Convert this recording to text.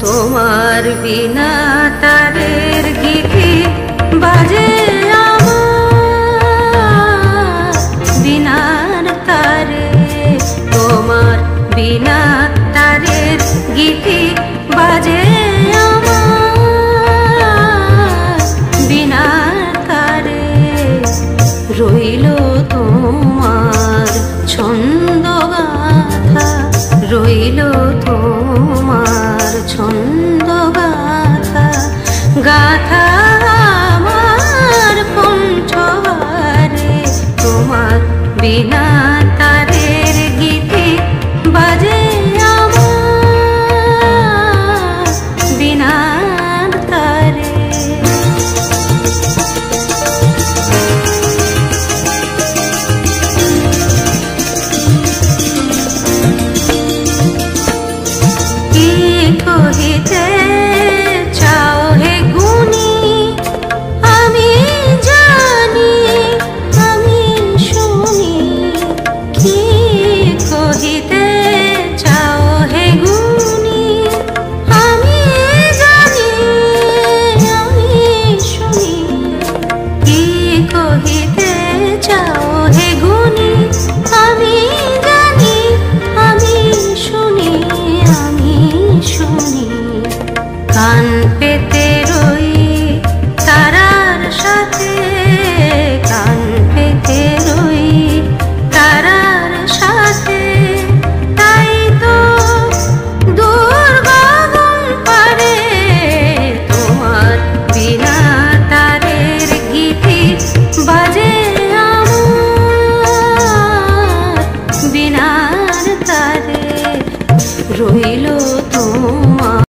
তোমার বিনা তারের গীতি বাজে আমার বিনার তারে, তোমার বিনা তারের গীতি বাজে আমার বিনার তারে। রইল তোমার ছন্দ গাথা, রইল তোমার ছন্দ গাথা, গাথা আমার কণ্ঠহারে। তোমার বিনা তারের গীতি বাজে আমার বিনার তারে। কহিতে চাও হে গুণী, আমি জানি আমি শুনি। কি কহিতে চাও হে গুণী, আমি জানি আমি শুনি। কি কহিতে চাও হে গুণী, আমি জানি আমি শুনি, আমি শুনি। কান পেতে